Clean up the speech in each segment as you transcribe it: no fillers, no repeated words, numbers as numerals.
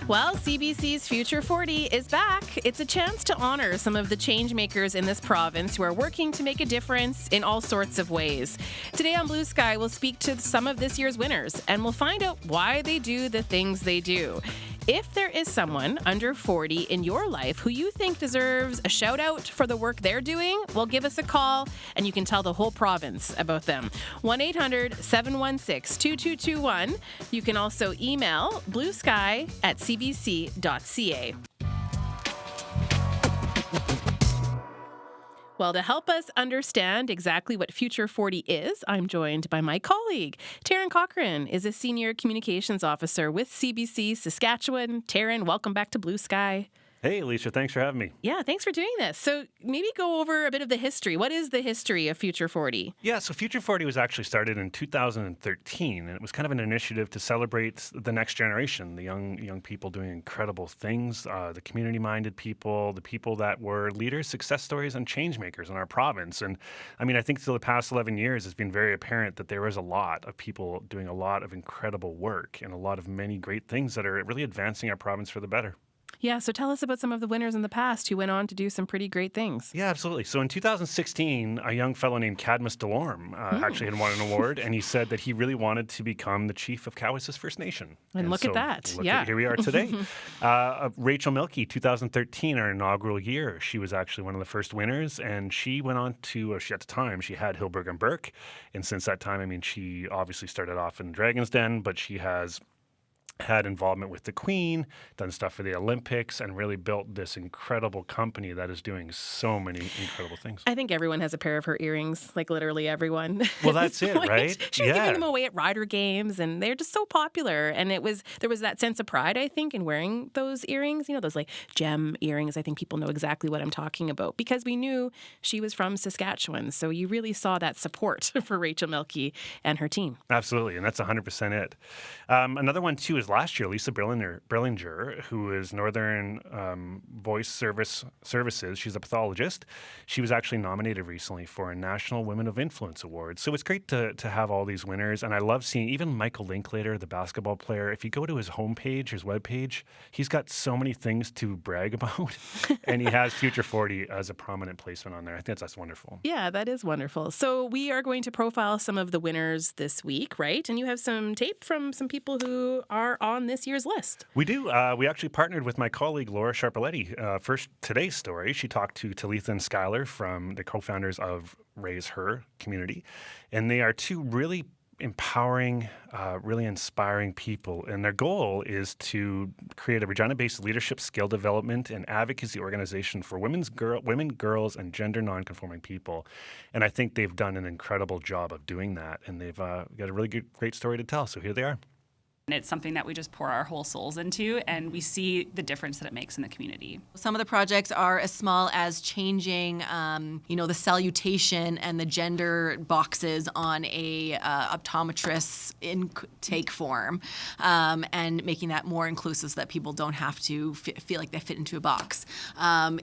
Well, CBC's Future 40 is back. It's a chance to honor some of the change makers in this province who are working to make a difference in all sorts of ways. Today on Blue Sky, we'll speak to some of this year's winners, and we'll find out why they do the things they do. If there is someone under 40 in your life who you think deserves a shout out for the work they're doing, well, give us a call and you can tell the whole province about them. 1-800-716-2221. You can also email bluesky@cbc.ca. Well, to help us understand exactly what Future 40 is, I'm joined by my colleague. Taryn Cochran is a Senior Communications Officer with CBC Saskatchewan. Taryn, welcome back to Blue Sky. Hey, Alicia, thanks for having me. Yeah, thanks for doing this. So maybe go over a bit of the history. What is the history of Future 40? Yeah, so Future 40 was actually started in 2013, and it was kind of an initiative to celebrate the next generation, the young people doing incredible things, the community-minded people, the people that were leaders, success stories, and change makers in our province. And I mean, I think for the past 11 years, it's been very apparent that there was a lot of people doing a lot of incredible work and a lot of many great things that are really advancing our province for the better. Yeah, so tell us about some of the winners in the past who went on to do some pretty great things. Yeah, absolutely. So in 2016, a young fellow named Cadmus Delorme actually had won an award, and he said that he really wanted to become the chief of Cowessess First Nation. And look at that. Here we are today. Rachel Milkey, 2013, our inaugural year, she was actually one of the first winners, and she went on to, at the time, she had Hilberg and Burke, and since that time, I mean, she obviously started off in Dragon's Den, but she has had involvement with the Queen, done stuff for the Olympics, and really built this incredible company that is doing so many incredible things. I think everyone has a pair of her earrings, like literally everyone. Well, that's it, right? She was giving them away at Rider games, and they're just so popular. And there was that sense of pride, I think, in wearing those earrings. You know, those like gem earrings. I think people know exactly what I'm talking about because we knew she was from Saskatchewan. So you really saw that support for Rachel Milkey and her team. Absolutely, and that's 100% it. Another one, too, is last year, Lisa Brillinger, who is Northern Voice Services. She's a pathologist. She was actually nominated recently for a National Women of Influence Award. So it's great to have all these winners. And I love seeing even Michael Linklater, the basketball player. If you go to his homepage, his webpage, he's got so many things to brag about. And he has Future 40 as a prominent placement on there. I think that's wonderful. Yeah, that is wonderful. So we are going to profile some of the winners this week, right? And you have some tape from some people who are on this year's list. We do. We actually partnered with my colleague Laura Sharpaletti. First, today's story, she talked to Talitha and Skylar from the co-founders of Raise Her community. And they are two really empowering, really inspiring people. And their goal is to create a Regina-based leadership skill development and advocacy organization for women, girls, and gender non-conforming people. And I think they've done an incredible job of doing that. And they've got a really great story to tell. So here they are. And it's something that we just pour our whole souls into, and we see the difference that it makes in the community. Some of the projects are as small as changing, the salutation and the gender boxes on a optometrist's intake form, and making that more inclusive so that people don't have to feel like they fit into a box.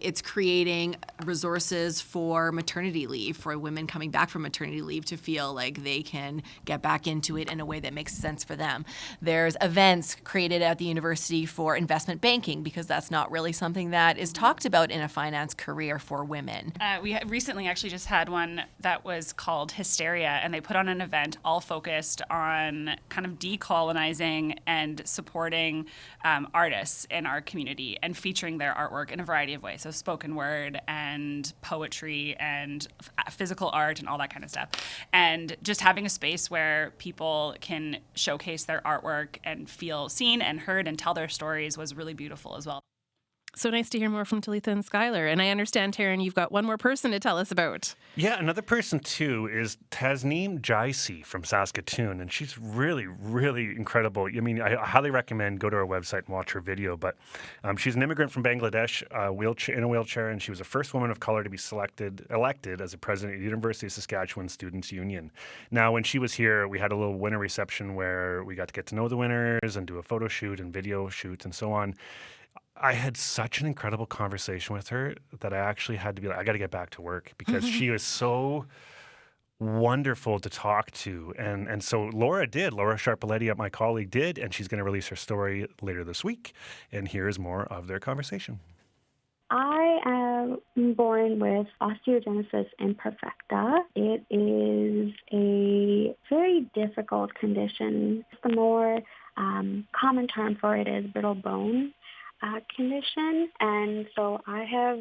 It's creating resources for maternity leave, for women coming back from maternity leave to feel like they can get back into it in a way that makes sense for them. There's events created at the university for investment banking because that's not really something that is talked about in a finance career for women. We recently actually just had one that was called Hysteria, and they put on an event all focused on kind of decolonizing and supporting artists in our community and featuring their artwork in a variety of ways. So spoken word and poetry and physical art and all that kind of stuff. And just having a space where people can showcase their artwork and feel seen and heard and tell their stories was really beautiful as well. So nice to hear more from Talitha and Skylar. And I understand, Taryn, you've got one more person to tell us about. Yeah, another person, too, is Tasneem Jaisi from Saskatoon. And she's really, really incredible. I mean, I highly recommend go to her website and watch her video. But she's an immigrant from Bangladesh, in a wheelchair, and she was the first woman of color to be elected as a president of the University of Saskatchewan Students' Union. Now, when she was here, we had a little winner reception where we got to get to know the winners and do a photo shoot and video shoot and so on. I had such an incredible conversation with her that I actually had to be like, I got to get back to work because she was so wonderful to talk to. And so Laura Sharpaletti, my colleague, did, and she's going to release her story later this week. And here is more of their conversation. I am born with osteogenesis imperfecta. It is a very difficult condition. The more common term for it is brittle bone condition. And so I have,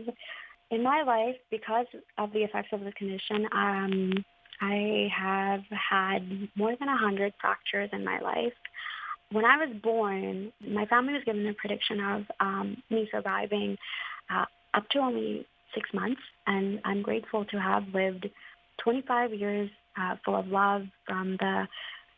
in my life, because of the effects of the condition, I have had more than 100 fractures in my life. When I was born, my family was given a prediction of me surviving up to only 6 months, and I'm grateful to have lived 25 years full of love from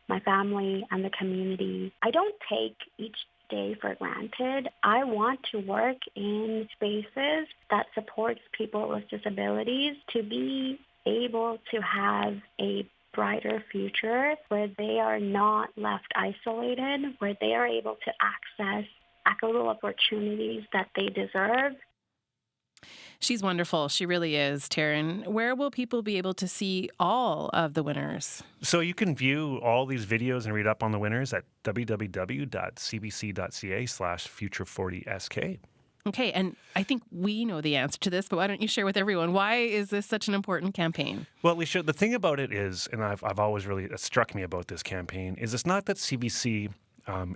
my family and the community. I don't take each day for granted. I want to work in spaces that supports people with disabilities to be able to have a brighter future where they are not left isolated, where they are able to access equitable opportunities that they deserve. She's wonderful. She really is, Taryn. Where will people be able to see all of the winners? So you can view all these videos and read up on the winners at www.cbc.ca/future40sk. Okay, and I think we know the answer to this, but why don't you share with everyone, why is this such an important campaign? Well, Alicia, the thing about it is, and I've always really struck me about this campaign, is it's not that CBC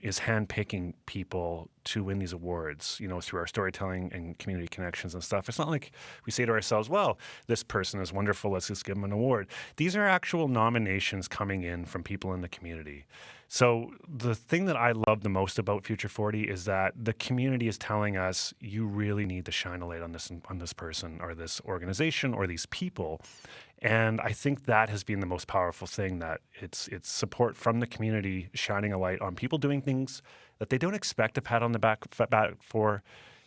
is handpicking people to win these awards, through our storytelling and community connections and stuff. It's not like we say to ourselves, well, this person is wonderful, let's just give them an award. These are actual nominations coming in from people in the community. So the thing that I love the most about Future 40 is that the community is telling us, you really need to shine a light on this person or this organization or these people. And I think that has been the most powerful thing, that it's support from the community shining a light on people doing things that they don't expect a pat on the back for.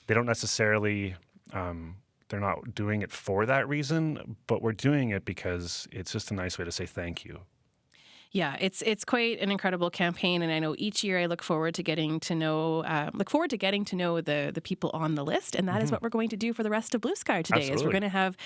They don't necessarily, they're not doing it for that reason, but we're doing it because it's just a nice way to say thank you. Yeah, it's quite an incredible campaign, and I know each year I look forward to getting to know the people on the list, and that is what we're going to do for the rest of Blue Sky today. Absolutely. Is we're going to have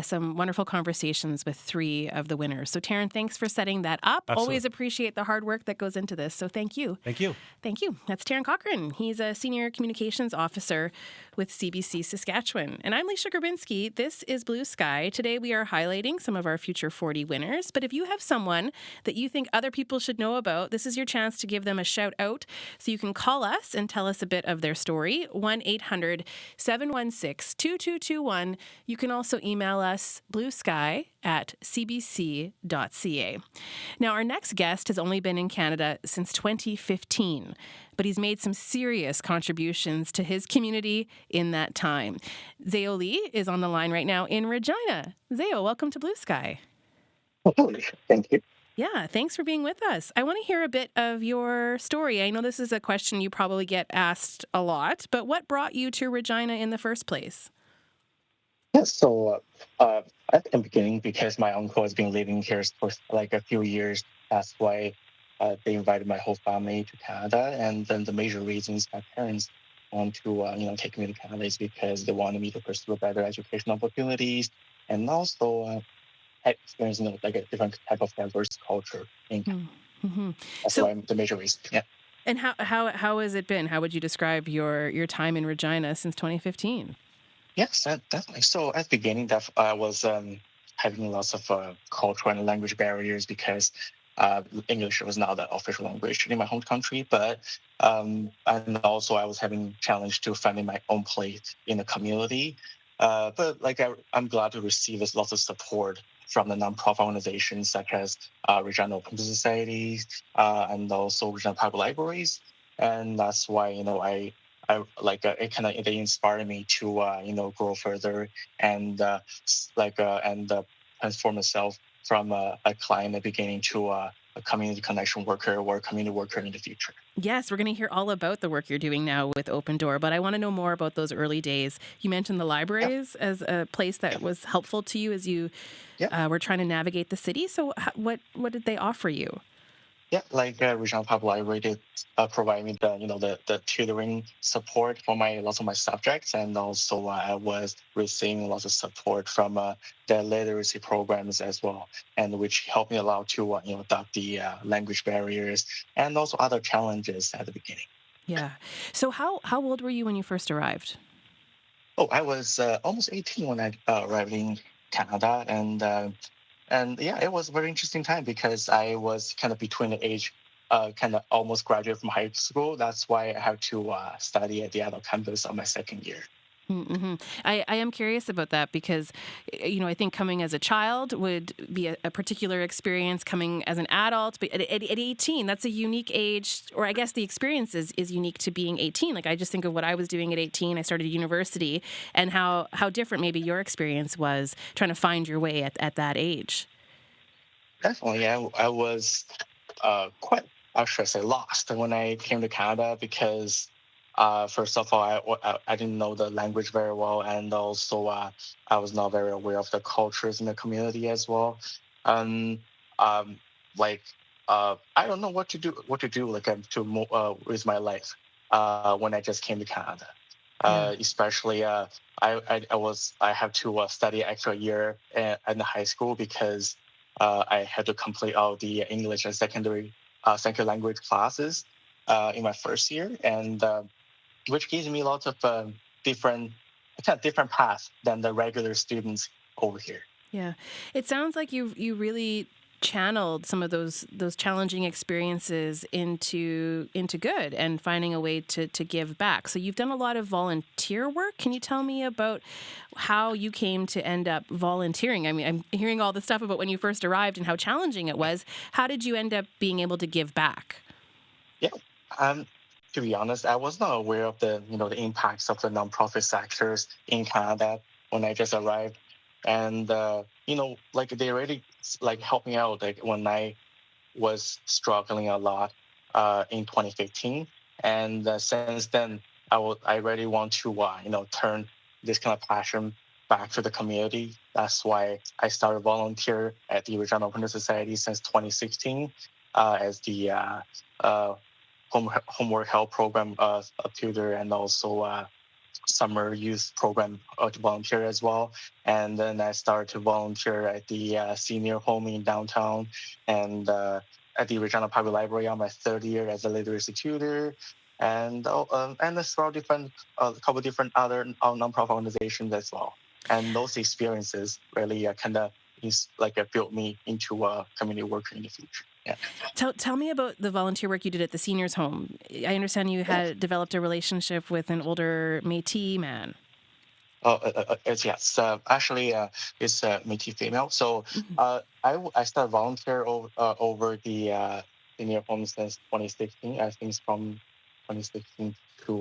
some wonderful conversations with 3 of the winners. So Taryn, thanks for setting that up. Absolutely. Always appreciate the hard work that goes into this. So thank you. Thank you. Thank you. That's Taryn Cochran. He's a senior communications officer with CBC Saskatchewan, and I'm Leisha Grabinski. This is Blue Sky. Today we are highlighting some of our Future 40 winners. But if you have someone that you think other people should know about, this is your chance to give them a shout out. So you can call us and tell us a bit of their story, 1-800-716-2221. You can also email us bluesky@cbc.ca. Now, our next guest has only been in Canada since 2015, but he's made some serious contributions to his community in that time. Ziyang Li is on the line right now in Regina. Ziyang, welcome to Blue Sky. Thank you. Yeah, thanks for being with us. I want to hear a bit of your story. I know this is a question you probably get asked a lot, but what brought you to Regina in the first place? Yes, so at the beginning, because my uncle has been living here for like a few years, that's why they invited my whole family to Canada. And then the major reasons my parents want to take me to Canada is because they wanted me to pursue better educational opportunities, and also experience like a different type of diverse culture in Canada. Mm-hmm. That's why the major reason. Yeah. And how has it been? How would you describe your time in Regina since 2015? Yes, definitely. So at the beginning, I was having lots of cultural and language barriers because English was not the official language in my home country. But and also I was having challenge to finding my own place in the community. But I'm glad to receive lots of support from the nonprofit organizations such as Regina Open Society and also Regina Public Libraries, and that's why they inspired me to grow further and transform myself from a client at the beginning to a community connection worker or a community worker in the future. Yes, we're going to hear all about the work you're doing now with Open Door, but I want to know more about those early days. You mentioned the libraries as a place that was helpful to you as you were trying to navigate the city. So what did they offer you? Yeah, like Regina Public Library did provide me the tutoring support for my lots of my subjects, and also I was receiving lots of support from the literacy programs as well, and which helped me a lot to adapt the language barriers and also other challenges at the beginning. Yeah. So how old were you when you first arrived? Oh, I was almost 18 when I arrived in Canada, and yeah, it was a very interesting time because I was kind of between the age, kind of almost graduate from high school. That's why I have to study at the adult campus on my second year. Mm-hmm. I am curious about that because, I think coming as a child would be a particular experience. Coming as an adult, but at 18, that's a unique age, or I guess the experience is unique to being 18. Like I just think of what I was doing at 18. I started university, and how different maybe your experience was trying to find your way at that age. Definitely, I was quite, I should say, lost when I came to Canada because, first of all, I didn't know the language very well, and also I was not very aware of the cultures in the community as well. Um, um, like I don't know what to do like with my life when I just came to Canada. Yeah. Especially I have to study extra year in the high school because I had to complete all the English and second language classes in my first year, and which gives me lots of different kind of different paths than the regular students over here. Yeah. It sounds like you really channeled some of those challenging experiences into good and finding a way to give back. So you've done a lot of volunteer work. Can you tell me about how you came to end up volunteering? I mean, I'm hearing all the stuff about when you first arrived and how challenging it was. How did you end up being able to give back? Yeah. Um, to be honest, I was not aware of the impacts of the nonprofit sectors in Canada when I just arrived, and like they really like helped me out like when I was struggling a lot in 2015, and since then I really want to turn this kind of passion back to the community. That's why I started volunteer at the Regina Open Society since 2016 as the uh, homework help program a tutor, and also summer youth program to volunteer as well. And then I started to volunteer at the senior home in downtown, and at the Regina Public Library on my third year as a literacy tutor. And several different, couple different other nonprofit organizations as well. And those experiences really kind of built me into a community worker in the future. Yeah. Tell me about the volunteer work you did at the seniors home. I understand you had developed a relationship with an older Métis man. Yes. Actually, it's a Métis female. So Mhm. I started volunteer over the senior home since 2016. I think it's from 2016 to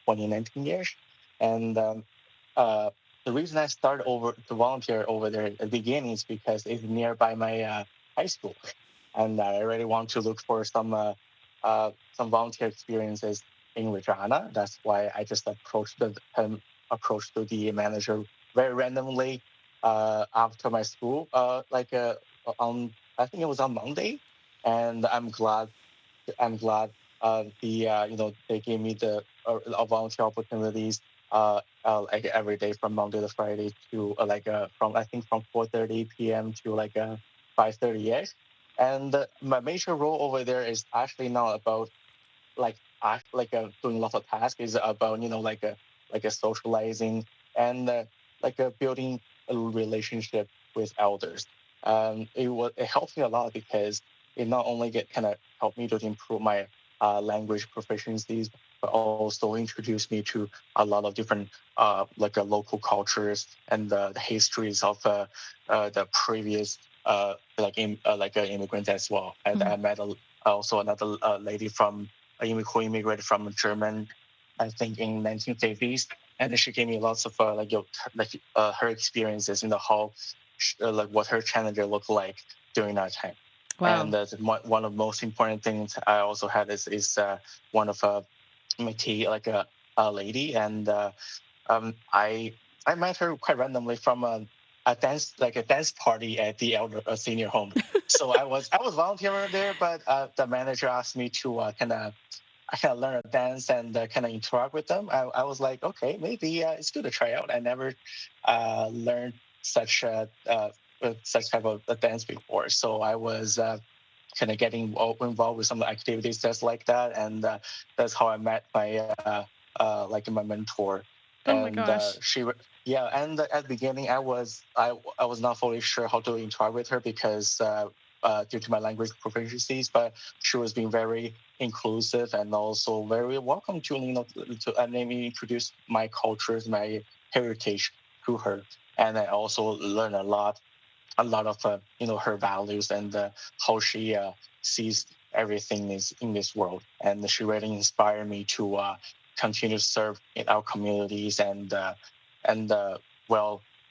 2019 years. And uh, the reason I started over to volunteer over there at the beginning is because it's nearby my high school, and I really want to look for some volunteer experiences in Regina. That's why I just approached to the manager very randomly after my school, on I think it was on Monday, and I'm glad they gave me the volunteer opportunities like every day from Monday to Friday to from I think from 4:30 p.m. to 5:30 ish. And my major role over there is actually not about doing lots of tasks. Is about like a socializing and building a relationship with elders. It helps me a lot because it not only get kind of helped me to improve my language proficiencies, but also introduced me to a lot of different local cultures and the histories of the previous immigrants as well. And Mhm. I met also another lady who immigrated from German, I think in 1950s, and she gave me lots of her experiences in the whole, like what her challenges looked like during that time. Wow. And one of the most important things I also had is one of my tea a lady, and I met her quite randomly from a dance party at the senior home. So I was volunteering there, but the manager asked me to I kind of learn a dance and kind of interact with them. I was like, okay, maybe it's good to try out. I never learned such type of a dance before, so I was kind of getting involved with some activities just like that, and that's how I met my mentor. Oh my And gosh. yeah, and at the beginning I was not fully sure how to interact with her because due to my language proficiencies, but she was being very inclusive and also very welcome to let me introduce my cultures, my heritage to her, and I also learned a lot of her values and how she sees everything is in this world, and she really inspired me to continue to serve in our communities and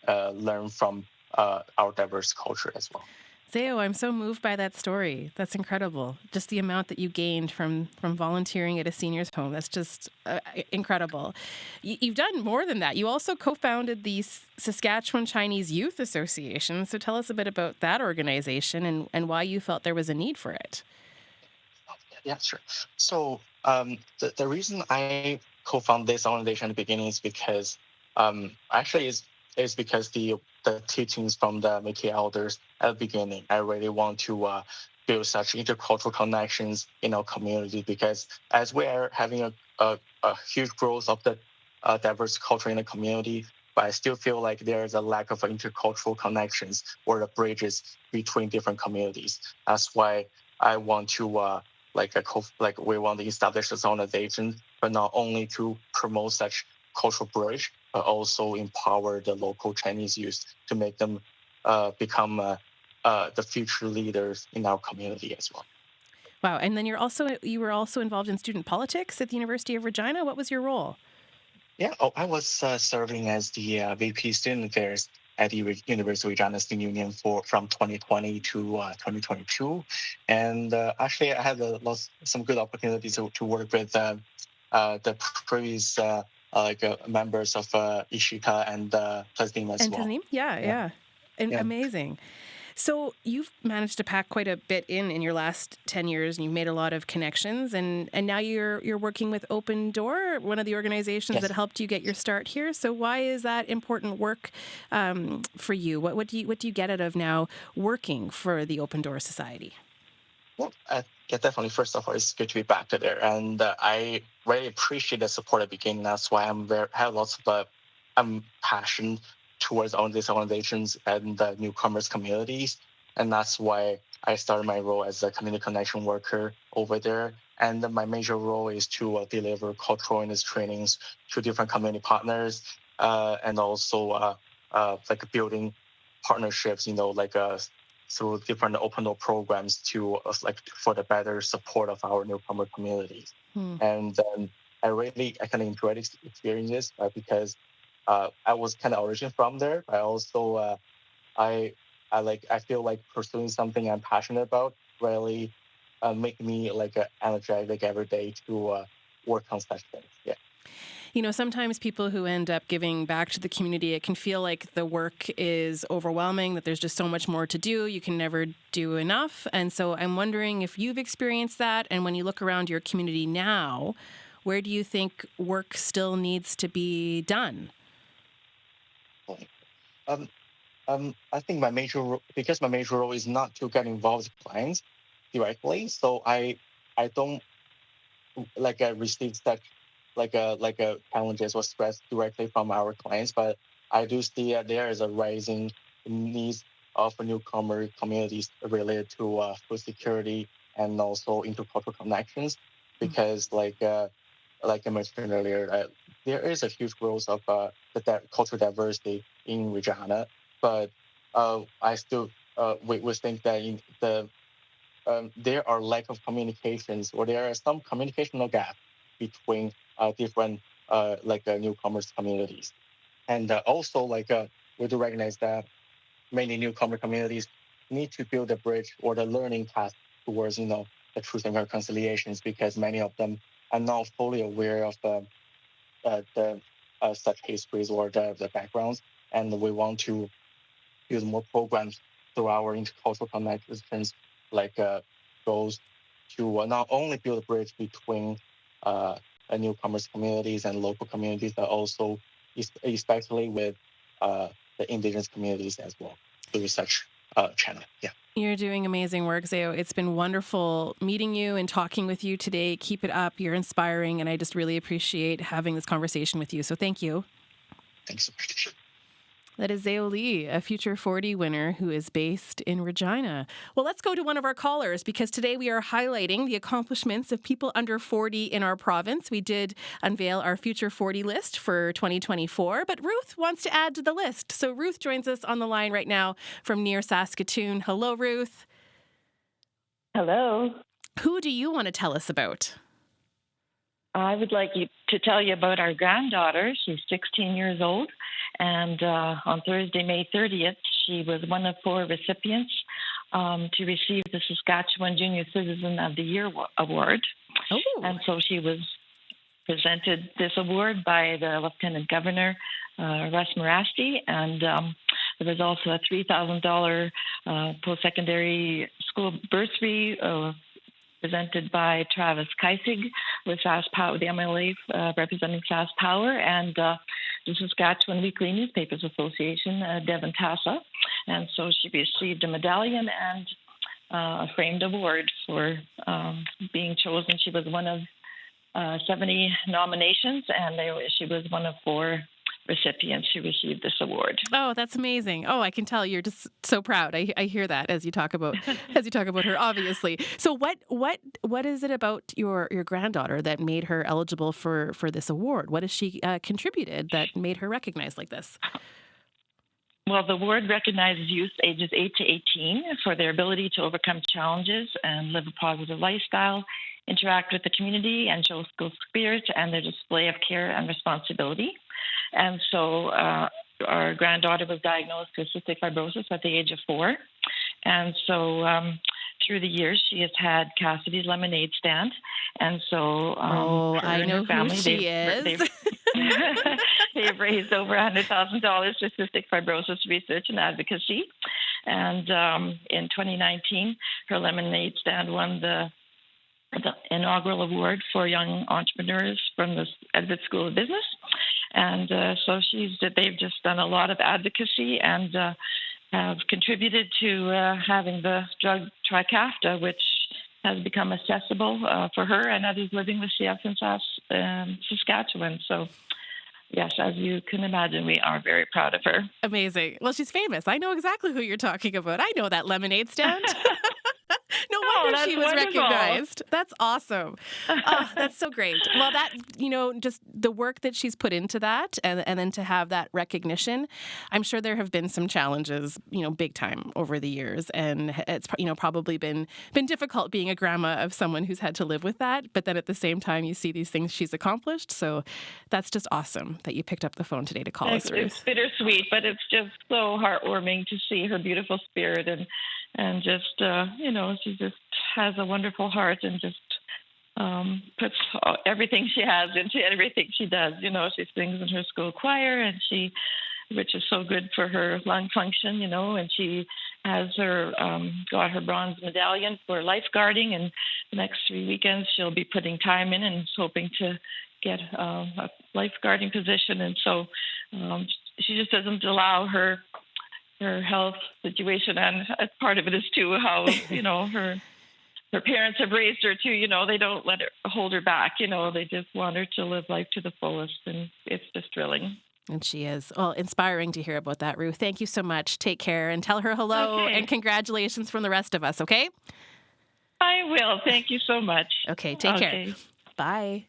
learn from our diverse culture as well. Zeo, I'm so moved by that story. That's incredible. Just the amount that you gained from volunteering at a seniors home. That's just incredible. You've done more than that. You also co-founded the Saskatchewan Chinese Youth Association. So tell us a bit about that organization and why you felt there was a need for it. Yeah, sure. So the reason I co-founded this organization at the beginning is because actually is because the teachings from the Métis elders at the beginning. I really want to build such intercultural connections in our community, because as we are having a huge growth of the diverse culture in the community, but I still feel like there is a lack of intercultural connections or the bridges between different communities. That's why I want to we want to establish this organization, but not only to promote such cultural bridge, but also empower the local Chinese youth to make them become the future leaders in our community as well. Wow. And then you were also involved in student politics at the University of Regina. What was your role? Yeah, I was serving as the VP Student Affairs at the University of Regina Student Union from 2020 to 2022, and actually I had some good opportunities to work with the previous members of Ishita and Tasneem as And well. Tasneem? Yeah. And Yeah. amazing. So you've managed to pack quite a bit in your last 10 years, and you've made a lot of connections, and now you're working with Open Door, one of the organizations that helped you get your start here. So why is that important work for you? What do you get out of now working for the Open Door Society? Well, yeah, definitely. First of all, it's good to be back there, and I really appreciate the support at the beginning. That's why have lots of passion towards all these organizations and the newcomers communities, and that's why I started my role as a community connection worker over there. And my major role is to deliver cultural industry trainings to different community partners, and also building partnerships. Through different open door programs to for the better support of our newcomer communities. And I kind of enjoyed these experiences because I was kind of origin from there. I also I feel like pursuing something I'm passionate about really make me energetic every day to work on such things. Yeah. Sometimes people who end up giving back to the community, it can feel like the work is overwhelming, that there's just so much more to do. You can never do enough. And so I'm wondering if you've experienced that. And when you look around your community now, where do you think work still needs to be done? I think because my major role is not to get involved with clients directly, so I don't receive such challenges or stress directly from our clients, but I do see there is a rising needs of newcomer communities related to food security and also intercultural connections, because like I mentioned earlier, there is a huge growth of the cultural diversity in Regina, but I still we think that in there are lack of communications, or there are some communicational gaps between different newcomers communities, and also we do recognize that many newcomer communities need to build a bridge or the learning path towards the truth and reconciliations, because many of them are not fully aware of the such histories or the backgrounds, and we want to build more programs through our intercultural connections, like goes to not only build a bridge between newcomers communities and local communities, but also especially with the indigenous communities as well through such channel. Yeah. You're doing amazing work, Zayo. It's been wonderful meeting you and talking with you today. Keep it up. You're inspiring, and I just really appreciate having this conversation with you. So thank you. Thanks so much. That is Ziyang Li, a Future 40 winner who is based in Regina. Well, let's go to one of our callers because today we are highlighting the accomplishments of people under 40 in our province. We did unveil our Future 40 list for 2024, but Ruth wants to add to the list. So Ruth joins us on the line right now from near Saskatoon. Hello, Ruth. Hello. Who do you want to tell us about? I would like to tell you about our granddaughter. She's 16 years old, and on Thursday, May 30th, she was one of 4 recipients to receive the Saskatchewan Junior Citizen of the Year Award. Oh. And so she was presented this award by the Lieutenant Governor, Russ Morasti, and there was also a $3,000 post-secondary school bursary presented by Travis Keisig with Sask Power, the MLA representing Sask Power, and the Saskatchewan Weekly Newspapers Association, Devin Tassa. And so she received a medallion and a framed award for being chosen. She was one of 70 nominations, and she was one of 4 recipients who received this award. Oh, that's amazing. Oh, I can tell you're just so proud. I hear that as you talk about her, obviously. So what is it about your granddaughter that made her eligible for this award? What has she contributed that made her recognized like this? Well, the award recognizes youth ages 8 to 18 for their ability to overcome challenges and live a positive lifestyle, interact with the community, and show school spirit and their display of care and responsibility. And so our granddaughter was diagnosed with cystic fibrosis at the age of 4. And so through the years, she has had Cassidy's Lemonade Stand. And so I know who she is. They've raised over $100,000 for cystic fibrosis research and advocacy. And in 2019, her Lemonade Stand won the inaugural award for young entrepreneurs from the Edwards School of Business. And so they've just done a lot of advocacy and have contributed to having the drug Trikafta, which has become accessible for her and others living with CF in Saskatchewan. So, yes, as you can imagine, we are very proud of her. Amazing. Well, she's famous. I know exactly who you're talking about. I know that lemonade stand. No wonder she was wonderful. Recognized. That's awesome. Oh, that's so great. Well, that, just the work that she's put into that and then to have that recognition, I'm sure there have been some challenges, big time over the years. And it's, probably been difficult being a grandma of someone who's had to live with that. But then at the same time, you see these things she's accomplished. So that's just awesome that you picked up the phone today to call us, Ruth. It's bittersweet, but it's just so heartwarming to see her beautiful spirit and just, she just has a wonderful heart and just puts everything she has into everything she does. She sings in her school choir, and which is so good for her lung function, and she has got her bronze medallion for lifeguarding, and the next 3 weekends she'll be putting time in and is hoping to get a lifeguarding position. And so she just doesn't allow her health situation, and part of it is too how her parents have raised her too. They don't let her hold her back. They just want her to live life to the fullest, and it's just thrilling. And she is. Well, inspiring to hear about that, Ruth. Thank you so much. Take care and tell her hello and congratulations from the rest of us. Okay. I will. Thank you so much. Okay. Take care. Bye.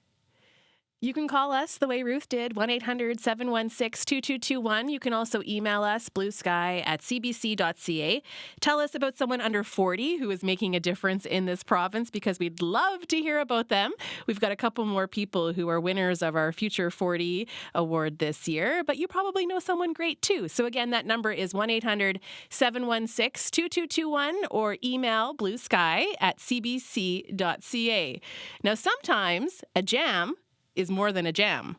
You can call us the way Ruth did, 1-800-716-2221. You can also email us, bluesky@cbc.ca. Tell us about someone under 40 who is making a difference in this province because we'd love to hear about them. We've got a couple more people who are winners of our Future 40 award this year, but you probably know someone great too. So again, that number is 1-800-716-2221 or email bluesky@cbc.ca. Now, sometimes a jam is more than a jam.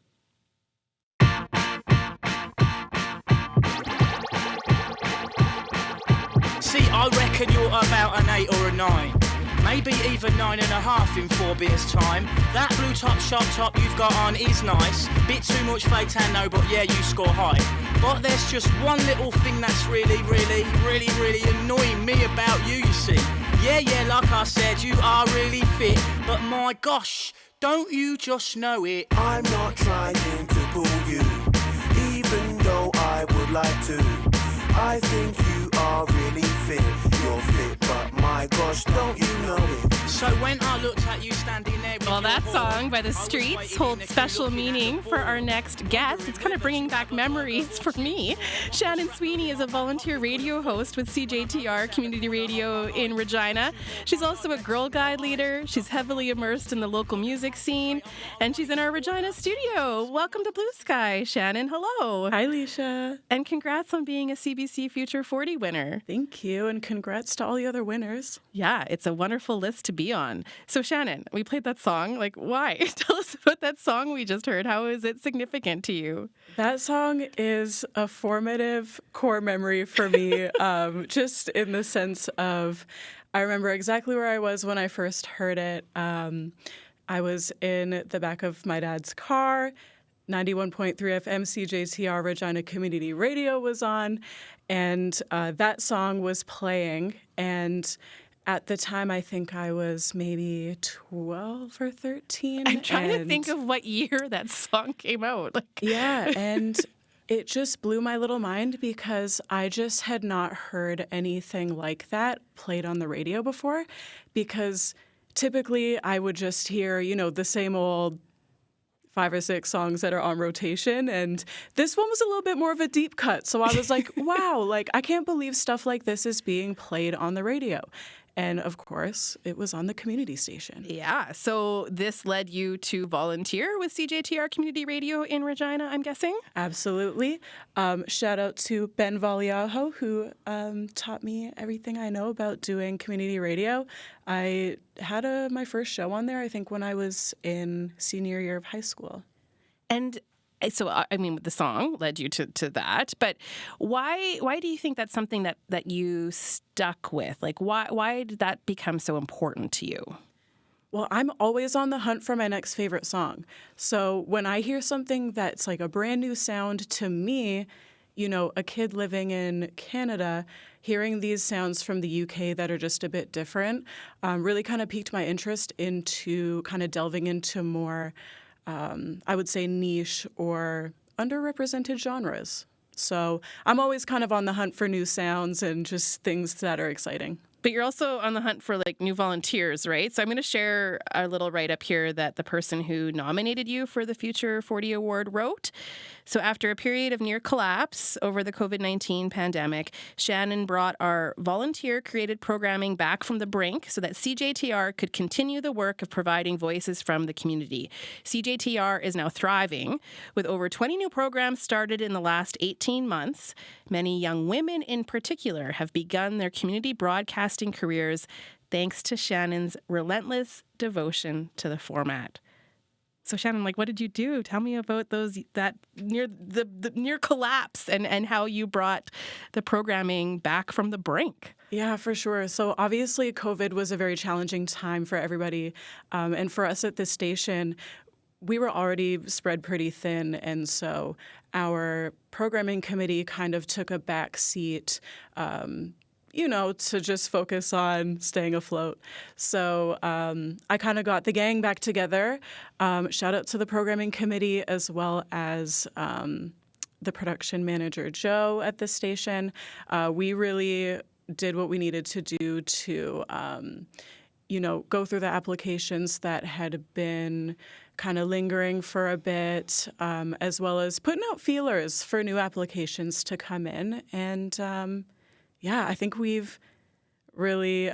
See, I reckon you're about an 8 or a 9. Maybe even 9.5 in 4 beers' time. That blue top, sharp top you've got on is nice. Bit too much fake tan, no, but yeah, you score high. But there's just one little thing that's really annoying me about you, you see. Yeah, like I said, you are really fit. But my gosh, don't you just know it? I'm not trying to pull you, even though I would like to. I think you are really fit. You're fit, but my gosh, don't you know it? So when I looked at you standing there with Well, that your song by The I was Streets waiting holds if you special looking at meaning the for our ball. next guest. It's kind of bringing back memories for me. Shannon Sweeney is a volunteer radio host with CJTR Community Radio in Regina. She's also a Girl Guide leader. She's heavily immersed in the local music scene, and she's in our Regina studio. Welcome to Blue Sky, Shannon. Hello. Hi, Leisha. And congrats on being a CBC Future 40 winner. Thank you, and congrats to all the other winners. Yeah, it's a wonderful list to be on. So, Shannon, we played that song. Like, why? Tell us about that song we just heard. How is it significant to you? That song is a formative core memory for me, just in the sense of I remember exactly where I was when I first heard it. I was in the back of my dad's car. 91.3 FM CJTR Regina Community Radio was on, and that song was playing. And at the time, I think I was maybe 12 or 13. I'm trying to think of what year that song came out. Yeah, and it just blew my little mind because I just had not heard anything like that played on the radio before, because typically I would just hear, the same old 5 or 6 songs that are on rotation, and this one was a little bit more of a deep cut. So I was like, wow, I can't believe stuff like this is being played on the radio. And of course, it was on the community station. Yeah. So this led you to volunteer with CJTR Community Radio in Regina, I'm guessing? Absolutely. Shout out to Ben Valiaho, who taught me everything I know about doing community radio. I had my first show on there, I think, when I was in senior year of high school. And so, I mean, the song led you to that, but why do you think that's something that you stuck with? Why did that become so important to you? Well, I'm always on the hunt for my next favorite song. So when I hear something that's like a brand new sound to me, a kid living in Canada, hearing these sounds from the UK that are just a bit different, really kind of piqued my interest into kind of delving into more I would say niche or underrepresented genres. So I'm always kind of on the hunt for new sounds and just things that are exciting. But you're also on the hunt for new volunteers, right? So I'm going to share a little write-up here that the person who nominated you for the Future 40 Award wrote. So after a period of near collapse over the COVID-19 pandemic, Shannon brought our volunteer-created programming back from the brink so that CJTR could continue the work of providing voices from the community. CJTR is now thriving, with over 20 new programs started in the last 18 months. Many young women in particular have begun their community broadcasting careers thanks to Shannon's relentless devotion to the format. So Shannon, what did you do? Tell me about that near collapse and how you brought the programming back from the brink. Yeah, for sure. So obviously COVID was a very challenging time for everybody. And for us at this station, we were already spread pretty thin. And so our programming committee kind of took a back seat, to just focus on staying afloat. So I kind of got the gang back together. Shout out to the programming committee as well as the production manager, Joe, at the station. We really did what we needed to do to, go through the applications that had been kind of lingering for a bit, as well as putting out feelers for new applications to come in. And I think we've really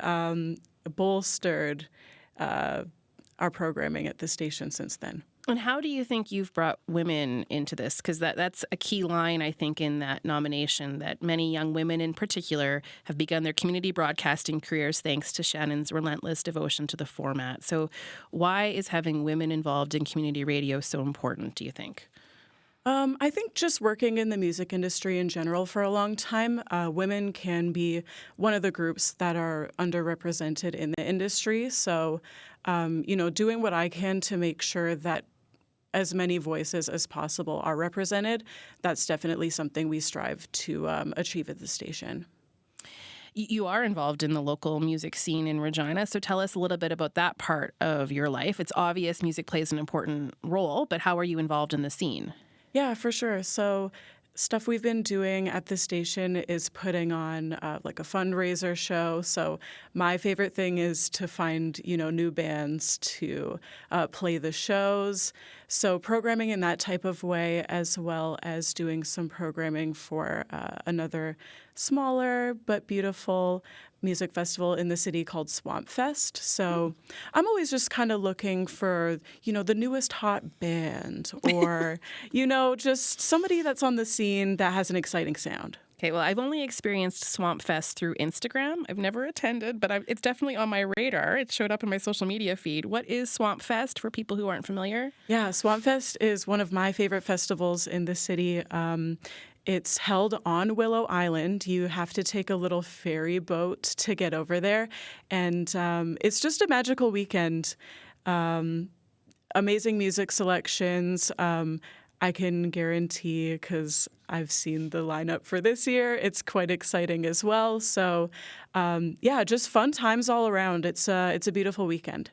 bolstered our programming at the station since then. And how do you think you've brought women into this? Because that's a key line, I think, in that nomination, that many young women in particular have begun their community broadcasting careers thanks to Shannon's relentless devotion to the format. So why is having women involved in community radio so important, do you think? I think just working in the music industry in general for a long time, women can be one of the groups that are underrepresented in the industry. So, doing what I can to make sure that as many voices as possible are represented, that's definitely something we strive to achieve at the station. You are involved in the local music scene in Regina, so tell us a little bit about that part of your life. It's obvious music plays an important role, but how are you involved in the scene? Yeah, for sure. So stuff we've been doing at the station is putting on like a fundraiser show. So my favorite thing is to find, new bands to play the shows. So programming in that type of way, as well as doing some programming for another smaller but beautiful music festival in the city called Swamp Fest. So I'm always just kind of looking for, the newest hot band or, just somebody that's on the scene that has an exciting sound. Okay, well, I've only experienced Swamp Fest through Instagram. I've never attended, but it's definitely on my radar. It showed up in my social media feed. What is Swamp Fest for people who aren't familiar? Yeah, Swamp Fest is one of my favorite festivals in the city. It's held on Willow Island. You have to take a little ferry boat to get over there. And it's just a magical weekend. Amazing music selections. I can guarantee, because I've seen the lineup for this year, it's quite exciting as well. So, just fun times all around. It's a beautiful weekend.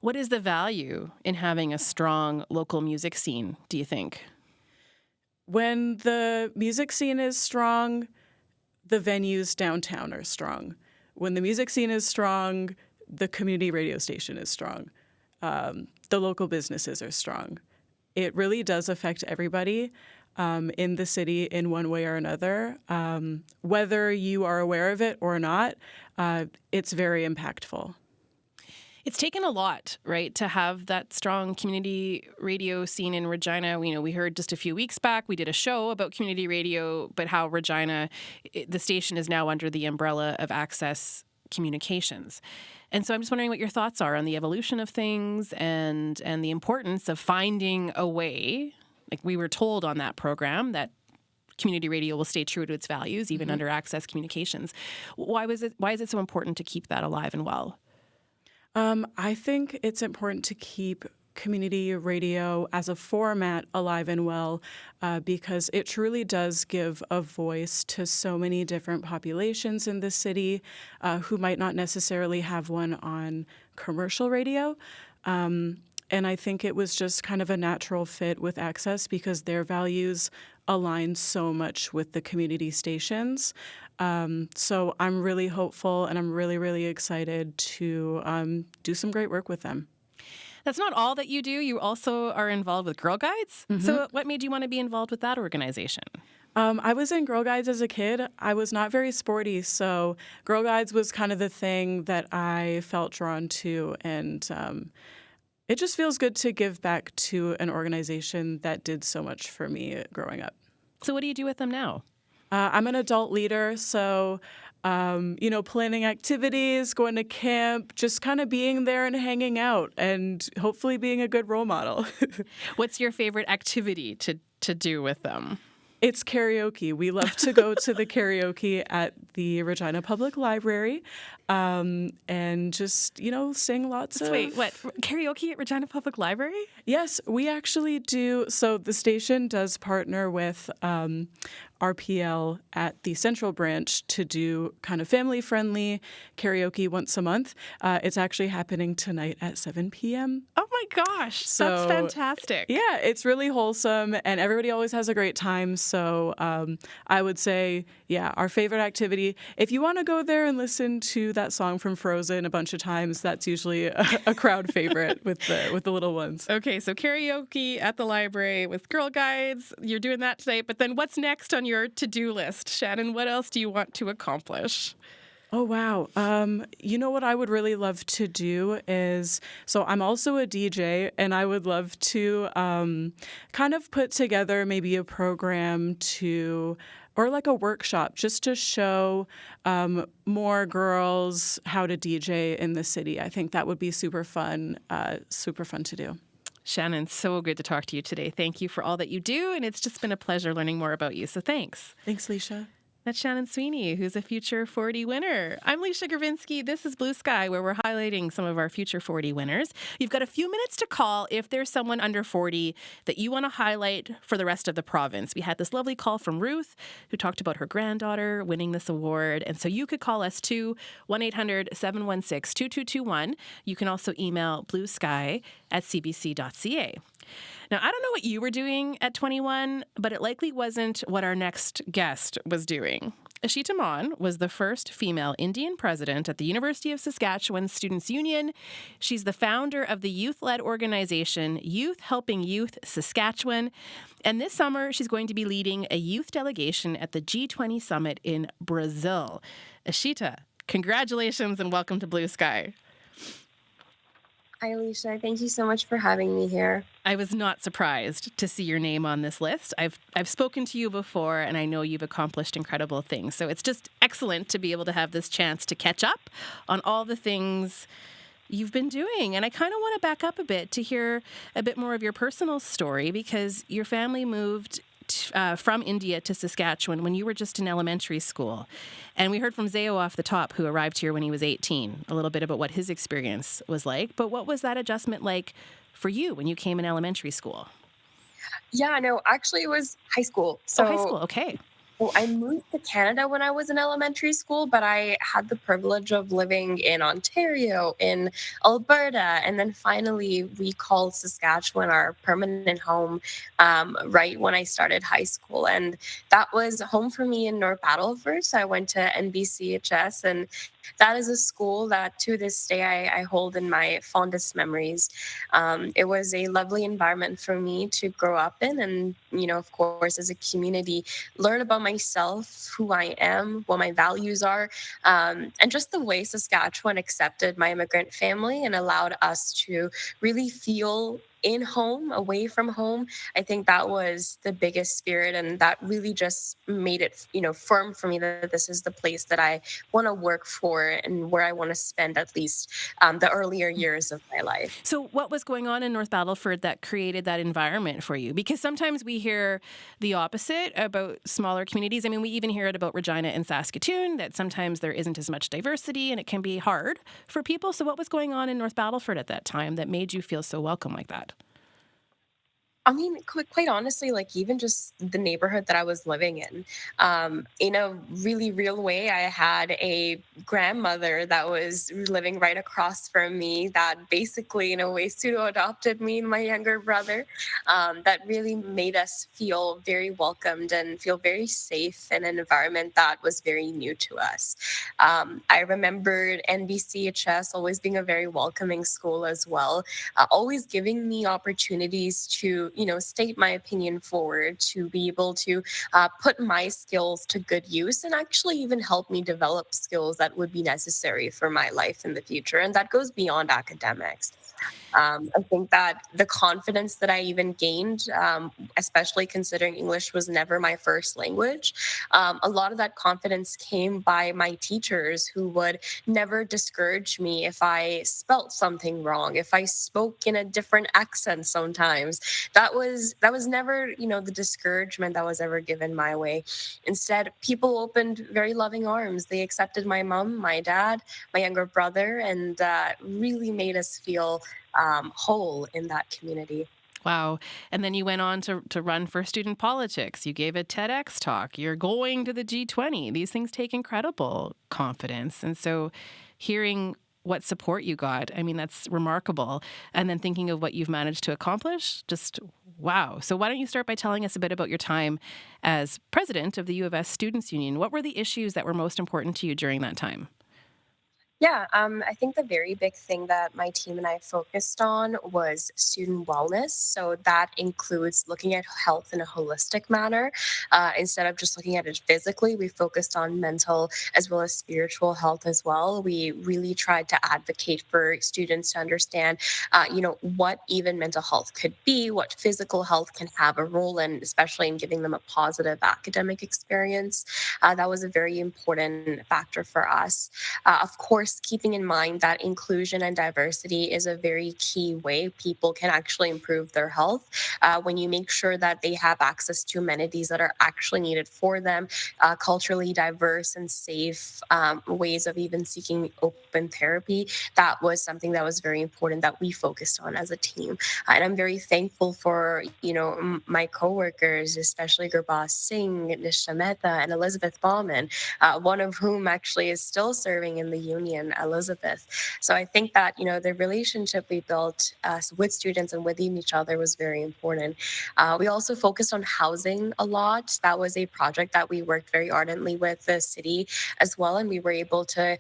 What is the value in having a strong local music scene, do you think? When the music scene is strong, the venues downtown are strong. When the music scene is strong, the community radio station is strong. The local businesses are strong. It really does affect everybody in the city in one way or another. Whether you are aware of it or not, it's very impactful. It's taken a lot, right, to have that strong community radio scene in Regina. We heard just a few weeks back, we did a show about community radio, but how Regina, the station is now under the umbrella of Access Communications. And so I'm just wondering what your thoughts are on the evolution of things and the importance of finding a way. Like we were told on that program that community radio will stay true to its values, even under Access Communications. Why is it so important to keep that alive and well? I think it's important to keep community radio as a format alive and well because it truly does give a voice to so many different populations in the city who might not necessarily have one on commercial radio. And I think it was just kind of a natural fit with Access because their values align so much with the community stations. So I'm really hopeful and I'm really, really excited to do some great work with them. That's not all that you do. You also are involved with Girl Guides. So what made you want to be involved with that organization? I was in Girl Guides as a kid. I was not very sporty, so Girl Guides was kind of the thing that I felt drawn to, and it just feels good to give back to an organization that did so much for me growing up. So what do you do with them now? I'm an adult leader, so planning activities, going to camp, just kind of being there and hanging out and hopefully being a good role model. What's your favorite activity to do with them? It's karaoke. We love to go to the karaoke at the Regina Public Library and just, sing lots of... Wait, what? Karaoke at Regina Public Library? Yes, we actually do. So the station does partner with RPL at the Central Branch to do kind of family-friendly karaoke once a month. It's actually happening tonight at 7 p.m. Oh my gosh, that's fantastic. Yeah, it's really wholesome, and everybody always has a great time. So I would say, our favorite activity, if you want to go there and listen to that song from Frozen a bunch of times, that's usually a crowd favorite with the little ones. Okay, so karaoke at the library with Girl Guides. You're doing that today, but then what's next on your to-do list? Shannon, what else do you want to accomplish? Oh, wow. What I would really love to do is, so I'm also a DJ, and I would love to kind of put together maybe a program or like a workshop just to show more girls how to DJ in the city. I think that would be super fun to do. Shannon, so good to talk to you today. Thank you for all that you do, and it's just been a pleasure learning more about you. So thanks. Thanks, Leisha. That's Shannon Sweeney, who's a Future 40 winner. I'm Leisha Gravinsky. This is Blue Sky, where we're highlighting some of our Future 40 winners. You've got a few minutes to call if there's someone under 40 that you want to highlight for the rest of the province. We had this lovely call from Ruth, who talked about her granddaughter winning this award. And so you could call us too, 1-800-716-2221. You can also email bluesky@cbc.ca. Now, I don't know what you were doing at 21, but it likely wasn't what our next guest was doing. Ishita Mann was the first female Indian president at the University of Saskatchewan Students' Union. She's the founder of the youth-led organization Youth Helping Youth Saskatchewan. And this summer, she's going to be leading a youth delegation at the G20 summit in Brazil. Ishita, congratulations and welcome to Blue Sky. Hi, Alicia. Thank you so much for having me here. I was not surprised to see your name on this list. I've spoken to you before, and I know you've accomplished incredible things. So it's just excellent to be able to have this chance to catch up on all the things you've been doing. And I kind of want to back up a bit to hear a bit more of your personal story, because your family moved from India to Saskatchewan when you were just in elementary school. And we heard from Zayo off the top, who arrived here when he was 18, a little bit about what his experience was like. But what was that adjustment like for you when you came in elementary school? Yeah, no, actually, it was high school. High school, okay. Well, I moved to Canada when I was in elementary school, but I had the privilege of living in Ontario, in Alberta, and then finally we called Saskatchewan our permanent home right when I started high school. And that was home for me in North Battleford. So I went to NBCHS, and that is a school that to this day I hold in my fondest memories. It was a lovely environment for me to grow up in, and, of course, as a community, learn about myself, who I am, what my values are, and just the way Saskatchewan accepted my immigrant family and allowed us to really feel in home, away from home. I think that was the biggest spirit, and that really just made it, firm for me that this is the place that I want to work for and where I want to spend at least the earlier years of my life. So what was going on in North Battleford that created that environment for you? Because sometimes we hear the opposite about smaller communities. I mean, we even hear it about Regina and Saskatoon, that sometimes there isn't as much diversity and it can be hard for people. So what was going on in North Battleford at that time that made you feel so welcome like that? I mean, quite honestly, like even just the neighborhood that I was living in a really real way, I had a grandmother that was living right across from me that basically, in a way, pseudo-adopted me and my younger brother. That really made us feel very welcomed and feel very safe in an environment that was very new to us. I remembered NBCHS always being a very welcoming school as well, always giving me opportunities to state my opinion forward, to be able to put my skills to good use, and actually even help me develop skills that would be necessary for my life in the future. And that goes beyond academics. I think that the confidence that I even gained, especially considering English was never my first language, a lot of that confidence came by my teachers, who would never discourage me if I spelt something wrong, if I spoke in a different accent sometimes. That was never, the discouragement that was ever given my way. Instead, people opened very loving arms. They accepted my mom, my dad, my younger brother, and really made us feel whole in that community. Wow. And then you went on to run for student politics. You gave a TEDx talk. You're going to the G20. These things take incredible confidence. And so hearing what support you got, I mean, that's remarkable. And then thinking of what you've managed to accomplish, just wow. So why don't you start by telling us a bit about your time as president of the U of S Students' Union? What were the issues that were most important to you during that time? Yeah, I think the very big thing that my team and I focused on was student wellness. So that includes looking at health in a holistic manner. Instead of just looking at it physically, we focused on mental as well as spiritual health as well. We really tried to advocate for students to understand, what even mental health could be, what physical health can have a role in, especially in giving them a positive academic experience. That was a very important factor for us. Of course, course, keeping in mind that inclusion and diversity is a very key way people can actually improve their health. When you make sure that they have access to amenities that are actually needed for them, culturally diverse and safe ways of even seeking open therapy, that was something that was very important that we focused on as a team. And I'm very thankful for, my coworkers, especially Gurbaz Singh, Nisha Mehta, and Elizabeth Bauman, one of whom actually is still serving in the union, Elizabeth. So I think that, the relationship we built with students and within each other was very important. We also focused on housing a lot. That was a project that we worked very ardently with the city as well. And we were able to,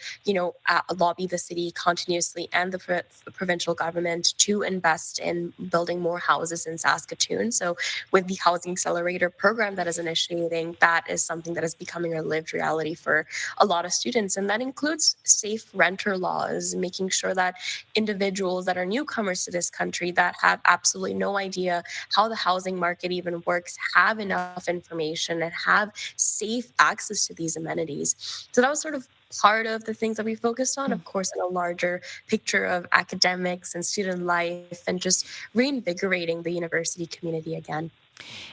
lobby the city continuously and the provincial government to invest in building more houses in Saskatoon. So with the Housing Accelerator program that is initiating, that is something that is becoming a lived reality for a lot of students. And that includes safe renter laws, making sure that individuals that are newcomers to this country that have absolutely no idea how the housing market even works have enough information and have safe access to these amenities. So that was sort of part of the things that we focused on, of course, in a larger picture of academics and student life and just reinvigorating the university community again.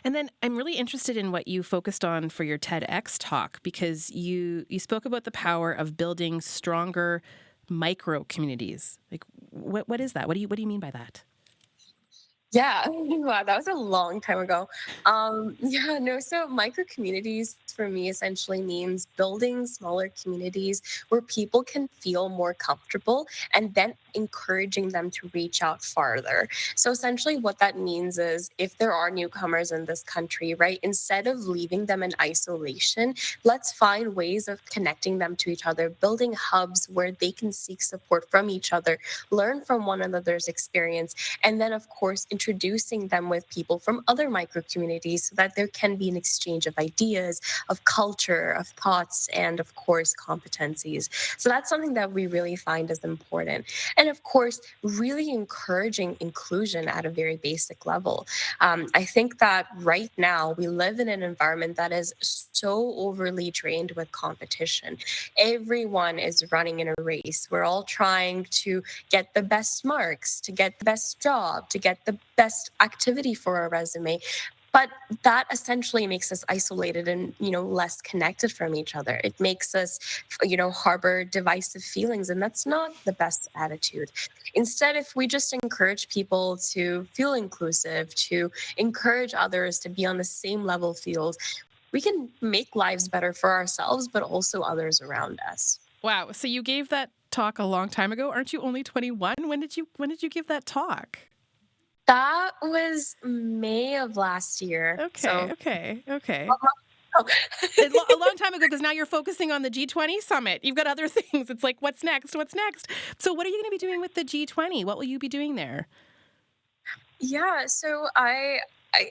And then I'm really interested in what you focused on for your TEDx talk, because you spoke about the power of building stronger micro communities. Like, what is that? What do you mean by that? Yeah, wow, that was a long time ago. So micro communities for me essentially means building smaller communities where people can feel more comfortable and then encouraging them to reach out farther. So essentially what that means is if there are newcomers in this country, right, instead of leaving them in isolation, let's find ways of connecting them to each other, building hubs where they can seek support from each other, learn from one another's experience, and then of course introducing them with people from other micro communities so that there can be an exchange of ideas, of culture, of thoughts, and of course competencies. So that's something that we really find is important. And of course, really encouraging inclusion at a very basic level. I think that right now we live in an environment that is so overly drained with competition. Everyone is running in a race. We're all trying to get the best marks, to get the best job, to get the best activity for our resume. But that essentially makes us isolated and, less connected from each other. It makes us, harbor divisive feelings, and that's not the best attitude. Instead, if we just encourage people to feel inclusive, to encourage others to be on the same level field, we can make lives better for ourselves, but also others around us. Wow. So you gave that talk a long time ago. Aren't you only 21? When did you give that talk? That was May of last year. Okay. Oh. A long time ago, because now you're focusing on the G20 summit. You've got other things. It's like, what's next? So what are you going to be doing with the G20? What will you be doing there? Yeah, so I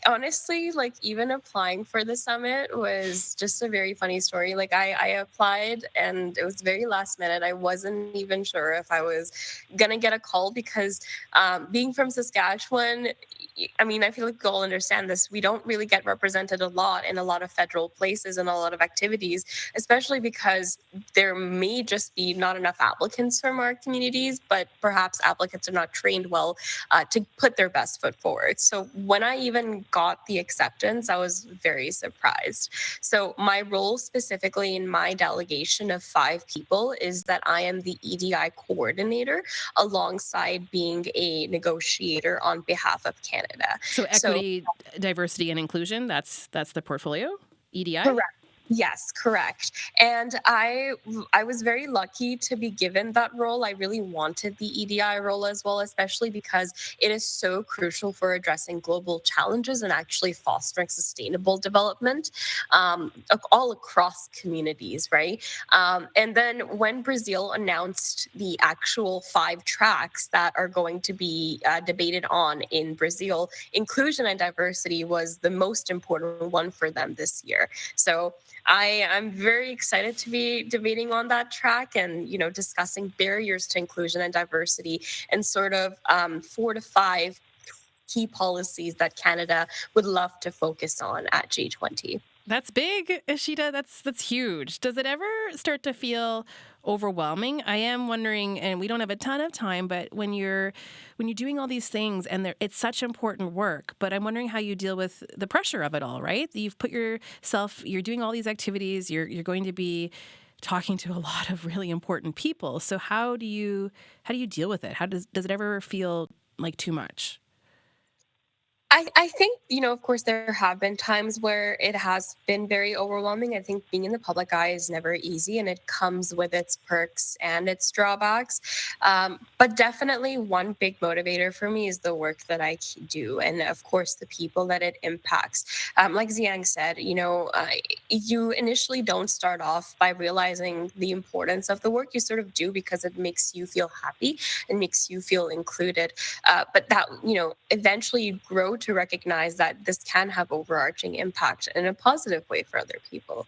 honestly, even applying for the summit was just a very funny story. I applied and it was very last minute. I wasn't even sure if I was going to get a call because being from Saskatchewan, I feel like you all understand this. We don't really get represented a lot in a lot of federal places and a lot of activities, especially because there may just be not enough applicants from our communities, but perhaps applicants are not trained well to put their best foot forward. So when I even got the acceptance, I was very surprised. So my role specifically in my delegation of 5 people is that I am the EDI coordinator alongside being a negotiator on behalf of Canada. So equity, diversity, and inclusion, that's the portfolio? EDI? Correct. Yes, correct. And I was very lucky to be given that role. I really wanted the EDI role as well, especially because it is so crucial for addressing global challenges and actually fostering sustainable development all across communities, right? And then when Brazil announced the actual 5 tracks that are going to be debated on in Brazil, inclusion and diversity was the most important one for them this year. So I'm very excited to be debating on that track and, discussing barriers to inclusion and diversity and sort of 4 to 5 key policies that Canada would love to focus on at G20. That's big, Ishita. That's huge. Does it ever start to feel overwhelming. I am wondering, and we don't have a ton of time, but when you're doing all these things and it's such important work, but I'm wondering how you deal with the pressure of it all, right? You've put yourself, you're doing all these activities, you're going to be talking to a lot of really important people. So how do you deal with it? How does it ever feel like too much? I think, of course, there have been times where it has been very overwhelming. I think being in the public eye is never easy, and it comes with its perks and its drawbacks. But definitely one big motivator for me is the work that I do, and of course, the people that it impacts. Like Ziyang said, you initially don't start off by realizing the importance of the work. You sort of do because it makes you feel happy and makes you feel included. But that, eventually you grow to recognize that this can have overarching impact in a positive way for other people.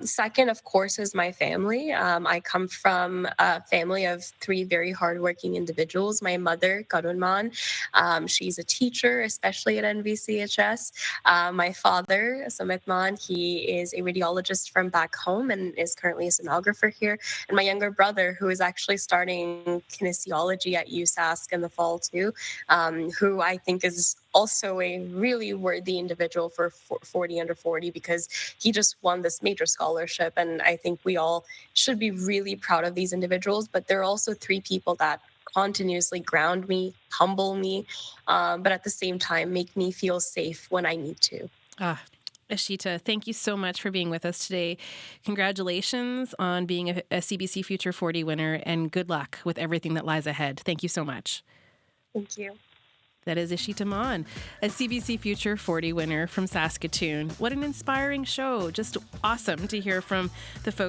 Second, of course, is my family. I come from a family of 3 very hardworking individuals. My mother, Karun Mann, she's a teacher, especially at NVCHS. My father, Sumit Mann, he is a radiologist from back home and is currently a sonographer here. And my younger brother, who is actually starting kinesiology at USask in the fall too, who I think is also a really worthy individual for 40 under 40 because he just won this major scholarship. And I think we all should be really proud of these individuals. But there are also 3 people that continuously ground me, humble me, but at the same time make me feel safe when I need to. Ishita, thank you so much for being with us today. Congratulations on being a CBC Future 40 winner, and good luck with everything that lies ahead. Thank you so much. Thank you. That is Ishita Mann, a CBC Future 40 winner from Saskatoon. What an inspiring show. Just awesome to hear from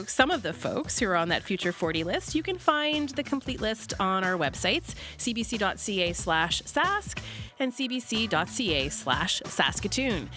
some of the folks who are on that Future 40 list. You can find the complete list on our websites, cbc.ca/sask and cbc.ca/Saskatoon.